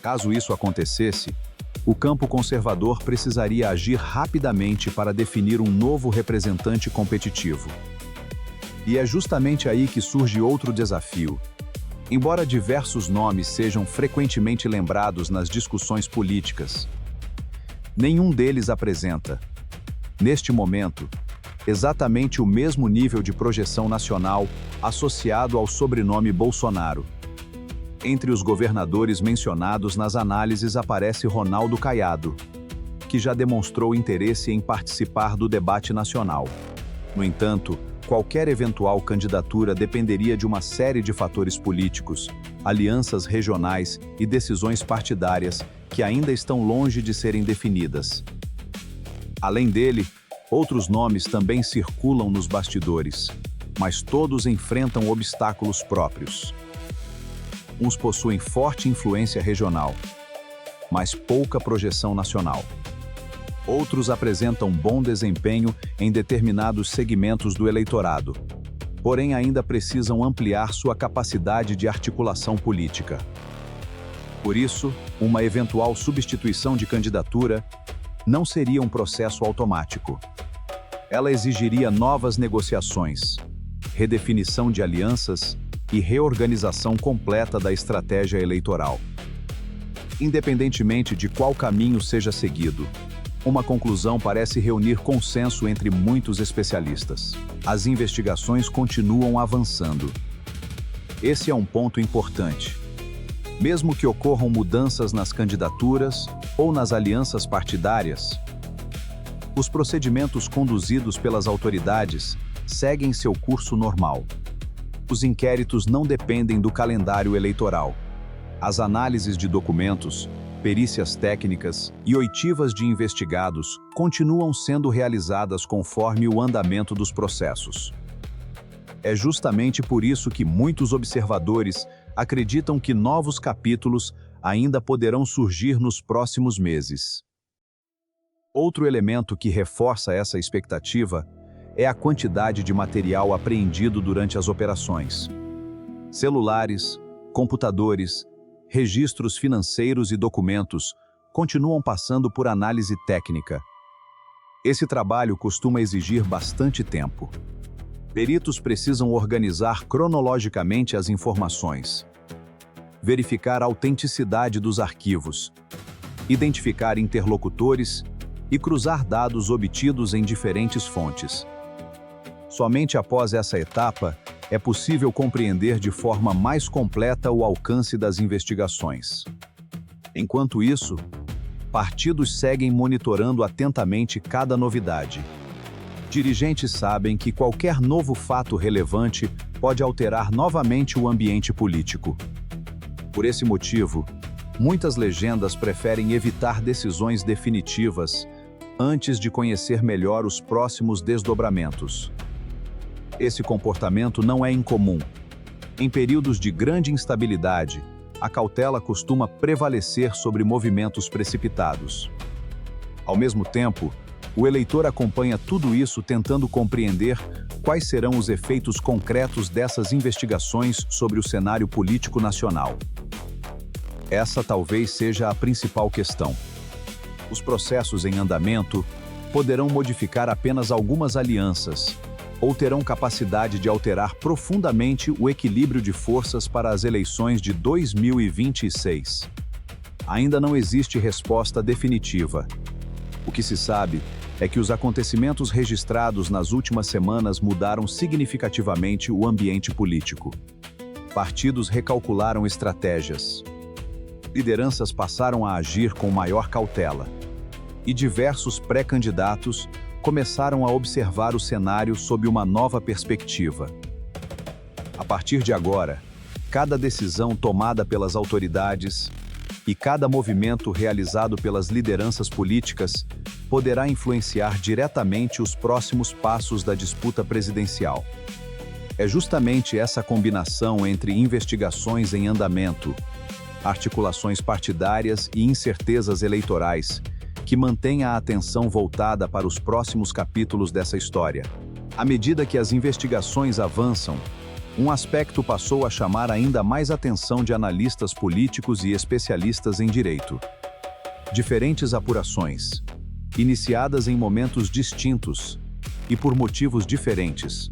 [SPEAKER 1] Caso isso acontecesse, o campo conservador precisaria agir rapidamente para definir um novo representante competitivo. E é justamente aí que surge outro desafio. Embora diversos nomes sejam frequentemente lembrados nas discussões políticas, nenhum deles apresenta, neste momento, exatamente o mesmo nível de projeção nacional associado ao sobrenome Bolsonaro. Entre os governadores mencionados nas análises aparece Ronaldo Caiado, que já demonstrou interesse em participar do debate nacional. No entanto, qualquer eventual candidatura dependeria de uma série de fatores políticos, alianças regionais e decisões partidárias que ainda estão longe de serem definidas. Além dele, outros nomes também circulam nos bastidores, mas todos enfrentam obstáculos próprios. Uns possuem forte influência regional, mas pouca projeção nacional. Outros apresentam bom desempenho em determinados segmentos do eleitorado, porém ainda precisam ampliar sua capacidade de articulação política. Por isso, uma eventual substituição de candidatura não seria um processo automático. Ela exigiria novas negociações, redefinição de alianças e reorganização completa da estratégia eleitoral. Independentemente de qual caminho seja seguido, uma conclusão parece reunir consenso entre muitos especialistas. As investigações continuam avançando. Esse é um ponto importante. Mesmo que ocorram mudanças nas candidaturas ou nas alianças partidárias, os procedimentos conduzidos pelas autoridades seguem seu curso normal. Os inquéritos não dependem do calendário eleitoral. As análises de documentos, perícias técnicas e oitivas de investigados continuam sendo realizadas conforme o andamento dos processos. É justamente por isso que muitos observadores acreditam que novos capítulos ainda poderão surgir nos próximos meses. Outro elemento que reforça essa expectativa é a quantidade de material apreendido durante as operações. Celulares, computadores, registros financeiros e documentos continuam passando por análise técnica. Esse trabalho costuma exigir bastante tempo. Peritos precisam organizar cronologicamente as informações, verificar a autenticidade dos arquivos, identificar interlocutores e cruzar dados obtidos em diferentes fontes. Somente após essa etapa é possível compreender de forma mais completa o alcance das investigações. Enquanto isso, partidos seguem monitorando atentamente cada novidade. Dirigentes sabem que qualquer novo fato relevante pode alterar novamente o ambiente político. Por esse motivo, muitas legendas preferem evitar decisões definitivas antes de conhecer melhor os próximos desdobramentos. Esse comportamento não é incomum. Em períodos de grande instabilidade, a cautela costuma prevalecer sobre movimentos precipitados. Ao mesmo tempo, o eleitor acompanha tudo isso tentando compreender quais serão os efeitos concretos dessas investigações sobre o cenário político nacional. Essa talvez seja a principal questão. Os processos em andamento poderão modificar apenas algumas alianças, ou terão capacidade de alterar profundamente o equilíbrio de forças para as eleições de 2026. Ainda não existe resposta definitiva. O que se sabe é que os acontecimentos registrados nas últimas semanas mudaram significativamente o ambiente político. Partidos recalcularam estratégias. Lideranças passaram a agir com maior cautela. E diversos pré-candidatos começaram a observar o cenário sob uma nova perspectiva. A partir de agora, cada decisão tomada pelas autoridades e cada movimento realizado pelas lideranças políticas poderá influenciar diretamente os próximos passos da disputa presidencial. É justamente essa combinação entre investigações em andamento, articulações partidárias e incertezas eleitorais que mantém a atenção voltada para os próximos capítulos dessa história. À medida que as investigações avançam, um aspecto passou a chamar ainda mais atenção de analistas políticos e especialistas em direito. Diferentes apurações, iniciadas em momentos distintos e por motivos diferentes,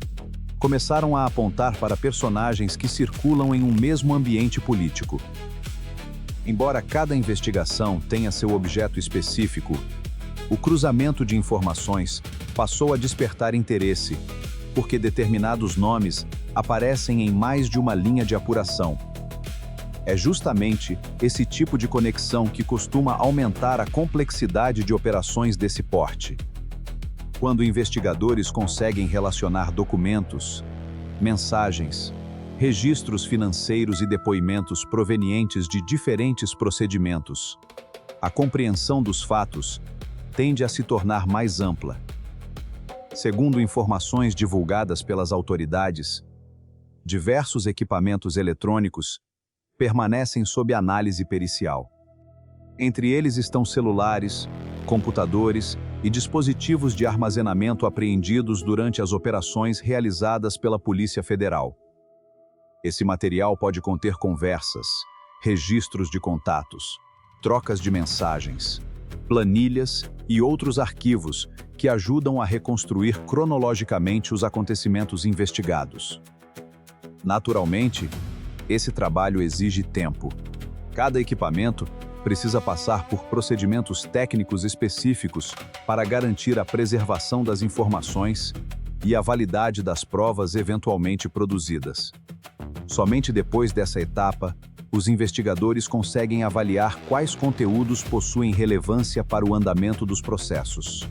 [SPEAKER 1] começaram a apontar para personagens que circulam em um mesmo ambiente político. Embora cada investigação tenha seu objeto específico, o cruzamento de informações passou a despertar interesse, porque determinados nomes aparecem em mais de uma linha de apuração. É justamente esse tipo de conexão que costuma aumentar a complexidade de operações desse porte. Quando investigadores conseguem relacionar documentos, mensagens, registros financeiros e depoimentos provenientes de diferentes procedimentos, a compreensão dos fatos tende a se tornar mais ampla. Segundo informações divulgadas pelas autoridades, diversos equipamentos eletrônicos permanecem sob análise pericial. Entre eles estão celulares, computadores e dispositivos de armazenamento apreendidos durante as operações realizadas pela Polícia Federal. Esse material pode conter conversas, registros de contatos, trocas de mensagens, planilhas e outros arquivos que ajudam a reconstruir cronologicamente os acontecimentos investigados. Naturalmente, esse trabalho exige tempo. Cada equipamento precisa passar por procedimentos técnicos específicos para garantir a preservação das informações e a validade das provas eventualmente produzidas. Somente depois dessa etapa, os investigadores conseguem avaliar quais conteúdos possuem relevância para o andamento dos processos.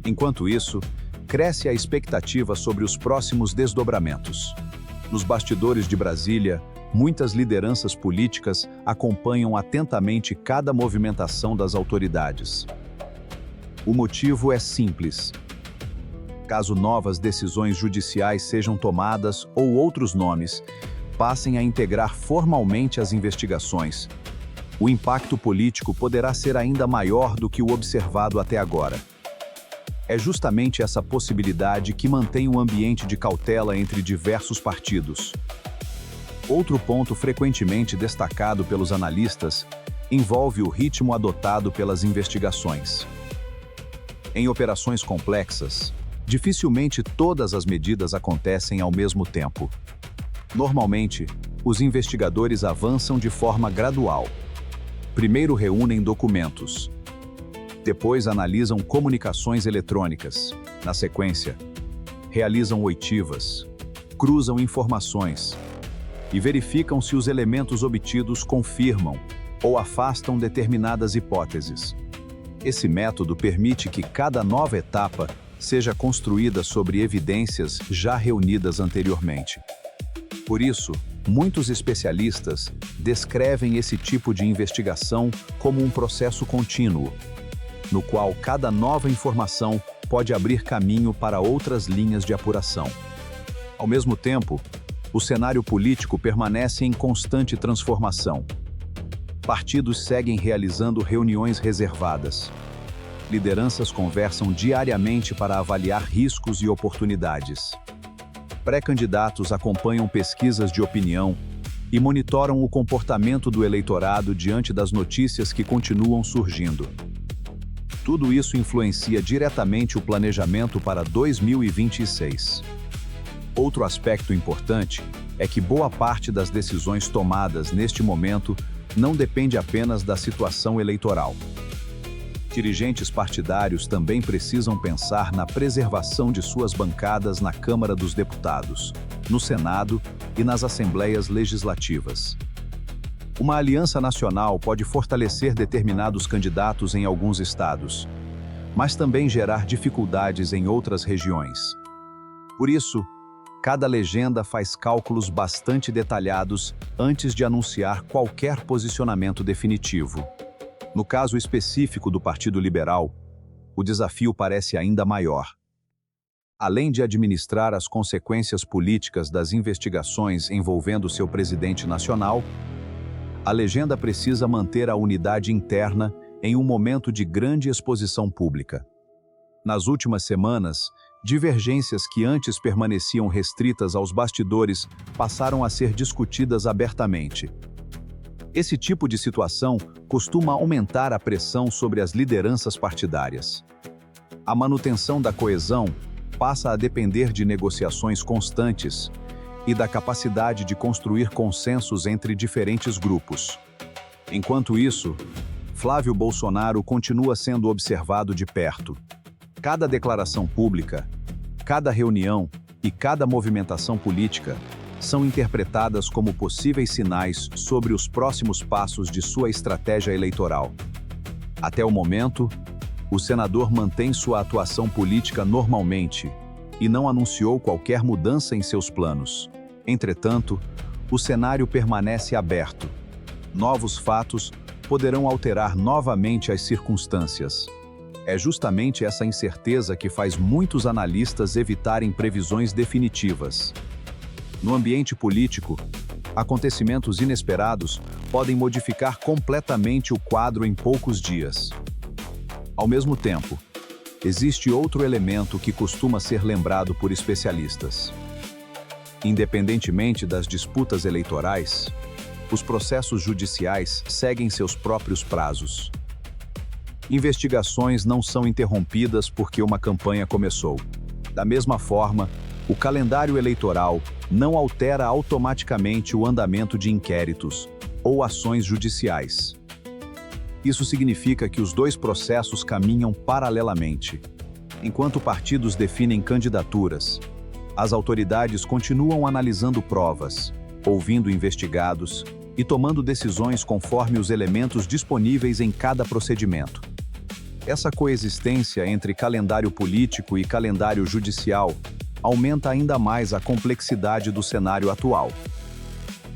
[SPEAKER 1] Enquanto isso, cresce a expectativa sobre os próximos desdobramentos. Nos bastidores de Brasília, muitas lideranças políticas acompanham atentamente cada movimentação das autoridades. O motivo é simples. Caso novas decisões judiciais sejam tomadas ou outros nomes passem a integrar formalmente as investigações, o impacto político poderá ser ainda maior do que o observado até agora. É justamente essa possibilidade que mantém um ambiente de cautela entre diversos partidos. Outro ponto frequentemente destacado pelos analistas envolve o ritmo adotado pelas investigações. Em operações complexas, dificilmente todas as medidas acontecem ao mesmo tempo. Normalmente, os investigadores avançam de forma gradual. Primeiro reúnem documentos. Depois analisam comunicações eletrônicas. Na sequência, realizam oitivas, cruzam informações e verificam se os elementos obtidos confirmam ou afastam determinadas hipóteses. Esse método permite que cada nova etapa seja construída sobre evidências já reunidas anteriormente. Por isso, muitos especialistas descrevem esse tipo de investigação como um processo contínuo, no qual cada nova informação pode abrir caminho para outras linhas de apuração. Ao mesmo tempo, o cenário político permanece em constante transformação. Partidos seguem realizando reuniões reservadas. Lideranças conversam diariamente para avaliar riscos e oportunidades. Pré-candidatos acompanham pesquisas de opinião e monitoram o comportamento do eleitorado diante das notícias que continuam surgindo. Tudo isso influencia diretamente o planejamento para 2026. Outro aspecto importante é que boa parte das decisões tomadas neste momento não depende apenas da situação eleitoral. Dirigentes partidários também precisam pensar na preservação de suas bancadas na Câmara dos Deputados, no Senado e nas Assembleias Legislativas. Uma aliança nacional pode fortalecer determinados candidatos em alguns estados, mas também gerar dificuldades em outras regiões. Por isso, cada legenda faz cálculos bastante detalhados antes de anunciar qualquer posicionamento definitivo. No caso específico do Partido Liberal, o desafio parece ainda maior. Além de administrar as consequências políticas das investigações envolvendo seu presidente nacional, a legenda precisa manter a unidade interna em um momento de grande exposição pública. Nas últimas semanas, divergências que antes permaneciam restritas aos bastidores passaram a ser discutidas abertamente. Esse tipo de situação costuma aumentar a pressão sobre as lideranças partidárias. A manutenção da coesão passa a depender de negociações constantes e da capacidade de construir consensos entre diferentes grupos. Enquanto isso, Flávio Bolsonaro continua sendo observado de perto. Cada declaração pública, cada reunião e cada movimentação política são interpretadas como possíveis sinais sobre os próximos passos de sua estratégia eleitoral. Até o momento, o senador mantém sua atuação política normalmente e não anunciou qualquer mudança em seus planos. Entretanto, o cenário permanece aberto. Novos fatos poderão alterar novamente as circunstâncias. É justamente essa incerteza que faz muitos analistas evitarem previsões definitivas. No ambiente político, acontecimentos inesperados podem modificar completamente o quadro em poucos dias. Ao mesmo tempo, existe outro elemento que costuma ser lembrado por especialistas. Independentemente das disputas eleitorais, os processos judiciais seguem seus próprios prazos. Investigações não são interrompidas porque uma campanha começou. Da mesma forma, o calendário eleitoral não altera automaticamente o andamento de inquéritos ou ações judiciais. Isso significa que os dois processos caminham paralelamente. Enquanto partidos definem candidaturas, as autoridades continuam analisando provas, ouvindo investigados e tomando decisões conforme os elementos disponíveis em cada procedimento. Essa coexistência entre calendário político e calendário judicial aumenta ainda mais a complexidade do cenário atual.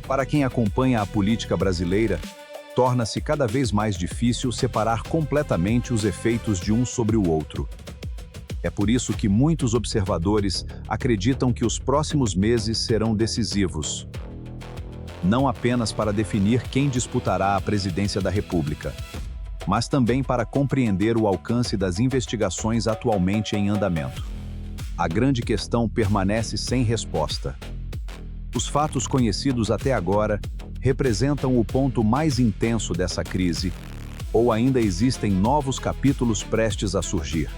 [SPEAKER 1] Para quem acompanha a política brasileira, torna-se cada vez mais difícil separar completamente os efeitos de um sobre o outro. É por isso que muitos observadores acreditam que os próximos meses serão decisivos, não apenas para definir quem disputará a presidência da República, mas também para compreender o alcance das investigações atualmente em andamento. A grande questão permanece sem resposta. Os fatos conhecidos até agora representam o ponto mais intenso dessa crise, ou ainda existem novos capítulos prestes a surgir?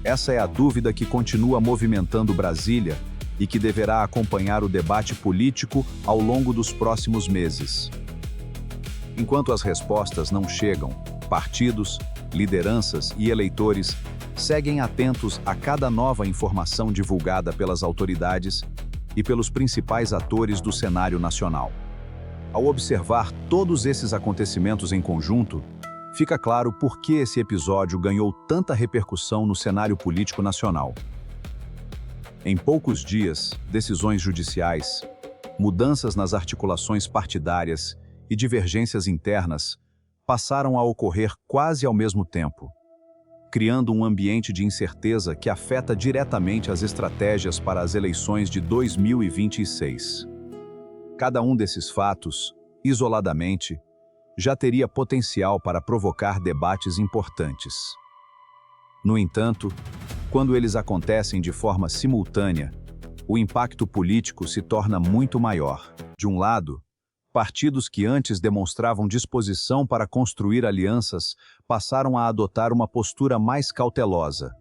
[SPEAKER 1] Essa é a dúvida que continua movimentando Brasília e que deverá acompanhar o debate político ao longo dos próximos meses. Enquanto as respostas não chegam, partidos, lideranças e eleitores seguem atentos a cada nova informação divulgada pelas autoridades e pelos principais atores do cenário nacional. Ao observar todos esses acontecimentos em conjunto, fica claro por que esse episódio ganhou tanta repercussão no cenário político nacional. Em poucos dias, decisões judiciais, mudanças nas articulações partidárias e divergências internas passaram a ocorrer quase ao mesmo tempo, criando um ambiente de incerteza que afeta diretamente as estratégias para as eleições de 2026. Cada um desses fatos, isoladamente, já teria potencial para provocar debates importantes. No entanto, quando eles acontecem de forma simultânea, o impacto político se torna muito maior. De um lado, partidos que antes demonstravam disposição para construir alianças passaram a adotar uma postura mais cautelosa.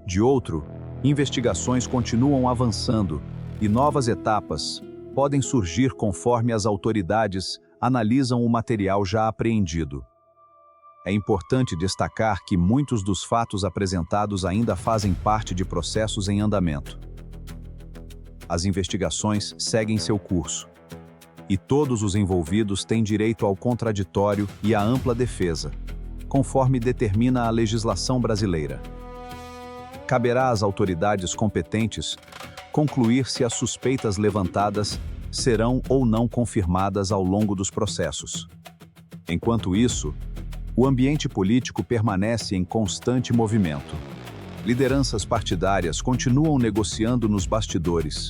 [SPEAKER 1] De outro, investigações continuam avançando e novas etapas podem surgir conforme as autoridades analisam o material já apreendido. É importante destacar que muitos dos fatos apresentados ainda fazem parte de processos em andamento. As investigações seguem seu curso, e todos os envolvidos têm direito ao contraditório e à ampla defesa, conforme determina a legislação brasileira. Caberá às autoridades competentes concluir se as suspeitas levantadas serão ou não confirmadas ao longo dos processos. Enquanto isso, o ambiente político permanece em constante movimento. Lideranças partidárias continuam negociando nos bastidores.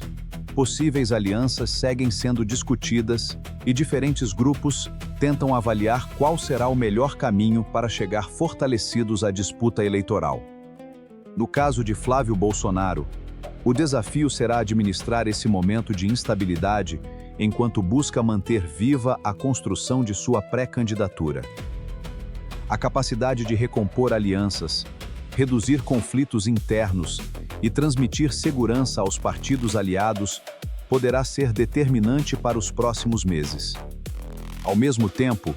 [SPEAKER 1] Possíveis alianças seguem sendo discutidas e diferentes grupos tentam avaliar qual será o melhor caminho para chegar fortalecidos à disputa eleitoral. No caso de Flávio Bolsonaro, o desafio será administrar esse momento de instabilidade enquanto busca manter viva a construção de sua pré-candidatura. A capacidade de recompor alianças, reduzir conflitos internos e transmitir segurança aos partidos aliados poderá ser determinante para os próximos meses. Ao mesmo tempo,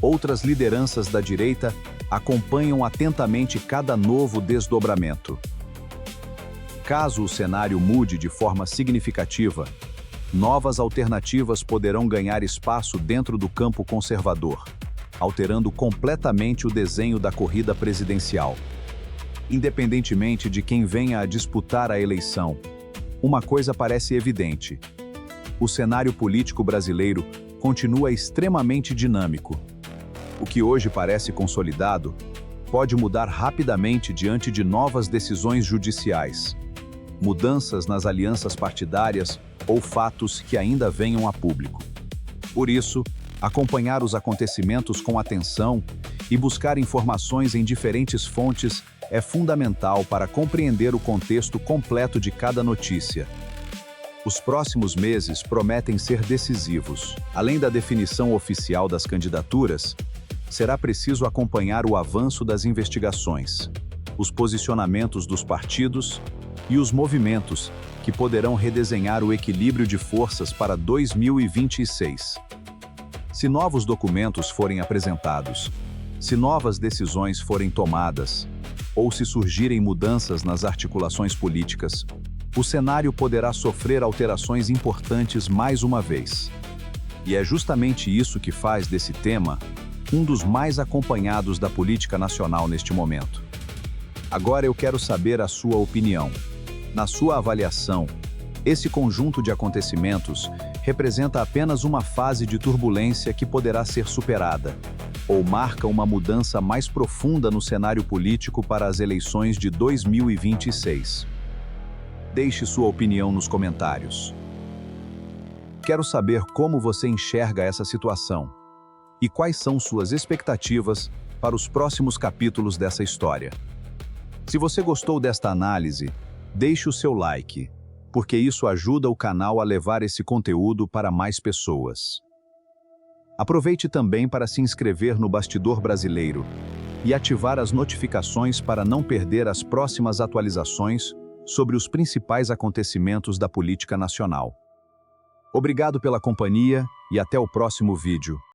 [SPEAKER 1] outras lideranças da direita acompanham atentamente cada novo desdobramento. Caso o cenário mude de forma significativa, novas alternativas poderão ganhar espaço dentro do campo conservador, alterando completamente o desenho da corrida presidencial. Independentemente de quem venha a disputar a eleição, uma coisa parece evidente: o cenário político brasileiro continua extremamente dinâmico. O que hoje parece consolidado pode mudar rapidamente diante de novas decisões judiciais, mudanças nas alianças partidárias ou fatos que ainda venham a público. Por isso, acompanhar os acontecimentos com atenção e buscar informações em diferentes fontes é fundamental para compreender o contexto completo de cada notícia. Os próximos meses prometem ser decisivos. Além da definição oficial das candidaturas, será preciso acompanhar o avanço das investigações, os posicionamentos dos partidos e os movimentos que poderão redesenhar o equilíbrio de forças para 2026. Se novos documentos forem apresentados, se novas decisões forem tomadas, ou se surgirem mudanças nas articulações políticas, o cenário poderá sofrer alterações importantes mais uma vez. E é justamente isso que faz desse tema um dos mais acompanhados da política nacional neste momento. Agora eu quero saber a sua opinião. Na sua avaliação, esse conjunto de acontecimentos representa apenas uma fase de turbulência que poderá ser superada, ou marca uma mudança mais profunda no cenário político para as eleições de 2026? Deixe sua opinião nos comentários. Quero saber como você enxerga essa situação e quais são suas expectativas para os próximos capítulos dessa história. Se você gostou desta análise, deixe o seu like, porque isso ajuda o canal a levar esse conteúdo para mais pessoas. Aproveite também para se inscrever no Bastidor Brasileiro e ativar as notificações para não perder as próximas atualizações sobre os principais acontecimentos da política nacional. Obrigado pela companhia e até o próximo vídeo.